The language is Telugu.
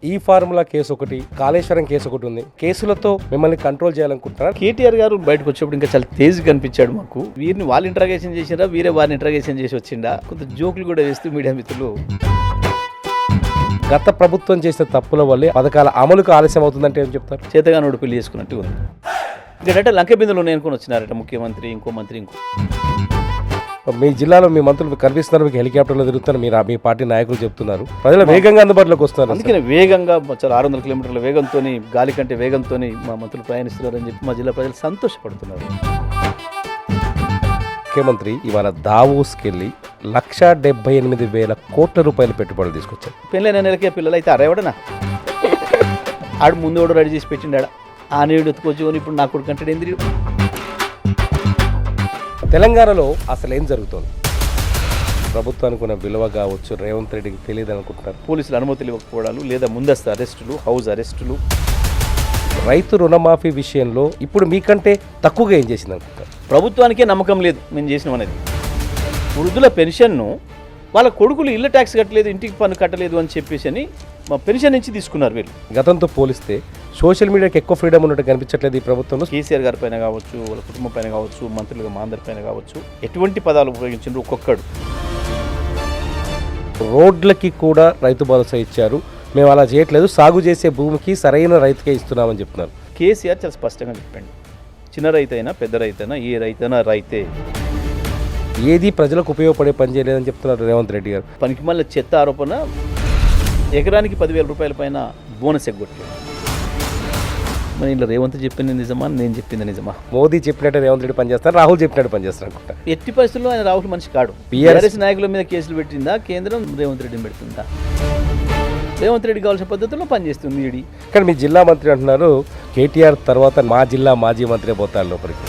ఈ ఫార్ములా కేసు ఒకటి, కాళేశ్వరం కేసు ఒకటి ఉంది. కేసులతో మిమ్మల్ని కంట్రోల్ చేయాలనుకుంటున్నారు. కేటీఆర్ గారు బయటకు వచ్చేప్పుడు ఇంకా చాలా తేజ్ కనిపించాడు మాకు. వీరిని వాళ్ళు ఇంట్రాగేషన్ చేసినా, వీరే వారిని ఇంట్రాగేషన్ చేసి వచ్చిండా. కొంత జోకులు కూడా వేస్తూ మీడియా మిత్రులు గత ప్రభుత్వం చేసిన తప్పుల వల్లే పథకాల అమలుకు ఆలస్యం అవుతుందంటే ఏం చెప్తారు? చేతగానోడు పెళ్లి చేసుకున్నట్టు ఉంది. ఇక్కడ లంక బిందులు ఉన్నాయి అనుకుని వచ్చినారట ముఖ్యమంత్రి, ఇంకో మంత్రి, మీ జిల్లాలో మీ మంత్రులు కనిపిస్తున్నారు, మీకు హెలికాప్టర్లో తిరుగుతున్నారు, మీరు మీ పార్టీ నాయకులు చెప్తున్నారు. ప్రజలు వేగంగా అందుబాటులోకి వస్తున్నారు. అందుకని వేగంగా చాలా 600 కిలోమీటర్ల వేగంతో, గాలి కంటే వేగంతో మా మంత్రులు ప్రయాణిస్తున్నారని చెప్పి మా జిల్లా ప్రజలు సంతోషపడుతున్నారు. ముఖ్యమంత్రి ఇవాళ దావోస్కి వెళ్ళి 1,78,000 కోట్ల రూపాయల పెట్టుబడులు తీసుకొచ్చారు. పెళ్ళైన నెలకే పిల్లలు అయితే అరేవడనా ఆడు ముందు కూడా రెడీ చేసి పెట్టిండా. ఆ నీడు ఎత్తుకొచ్చుకొని ఇప్పుడు నా కొడుకు అంటే ఏంది? తెలంగాణలో అసలు ఏం జరుగుతుంది? ప్రభుత్వానికి ఉన్న విలువ కావచ్చు, రేవంత్ రెడ్డికి తెలియదు అనుకుంటున్నారు. పోలీసులు అనుమతులు ఇవ్వకపోవడాలు, లేదా ముందస్తు అరెస్టులు, హౌస్ అరెస్టులు. రైతు రుణమాఫీ విషయంలో ఇప్పుడు మీకంటే తక్కువగా ఏం చేసింది అనుకుంటారు? ప్రభుత్వానికే నమ్మకం లేదు మేము చేసినాం అనేది. వృద్ధుల పెన్షన్ను వాళ్ళ కొడుకులు ఇళ్ళ ట్యాక్స్ కట్టలేదు, ఇంటికి పన్ను కట్టలేదు అని చెప్పేసి అని మా పెన్షన్ నుంచి తీసుకున్నారు వీళ్ళు. గతంతో పోలిస్తే సోషల్ మీడియాకి ఎక్కువ ఫ్రీడమ్ ఉన్నట్టు కనిపించట్లేదు ఈ ప్రభుత్వంలో. కేసీఆర్ గారి పైన కావచ్చు, వాళ్ళ కుటుంబం పైన కావచ్చు, మంత్రులుగా మా అందరి పైన కావచ్చు, ఎటువంటి పదాలు ఉపయోగించారు ఒక్కొక్కడు. రోడ్లకి కూడా రైతు భరోసా ఇచ్చారు, మేము అలా చేయట్లేదు, సాగు చేసే భూమికి సరైన రైతుకే ఇస్తున్నామని చెప్తున్నారు. కేసీఆర్ చాలా స్పష్టంగా చెప్పండి, చిన్న రైతైనా పెద్ద రైతైనా ఏ రైతైనా రైతే. ఏది ప్రజలకు ఉపయోగపడే పని చేయలేదని చెప్తున్నారు రేవంత్ రెడ్డి గారు. పనికి మళ్ళీ చెత్త ఆరోపణ, ఎకరానికి 10,000 రూపాయల పైన బోనస్ ఎగ్గొట్టాడు. మరి ఇంట్లో రేవంత్ చెప్పింది నిజమా, నేను చెప్పింది నిజమా? మోదీ చెప్పినట్టు రేవంత్ రెడ్డి పనిచేస్తారు, రాహుల్ చెప్పినట్టు పనిచేస్తారు అనుకుంటా. ఎట్టి పరిస్థితుల్లో ఆయన రాహుల్ మనిషి కాడు. టీఆర్ఎస్ నాయకుల మీద కేసులు పెట్టిందా కేంద్రం, రేవంత్ రెడ్డిని పెడుతుందా? రేవంత్ రెడ్డి కావాల్సిన పద్ధతుల్లో పనిచేస్తుంది ఈడీ. కానీ మీ జిల్లా మంత్రి అంటున్నారు కేటీఆర్ తర్వాత మా జిల్లా మాజీ మంత్రి పోతారు లోపలికి.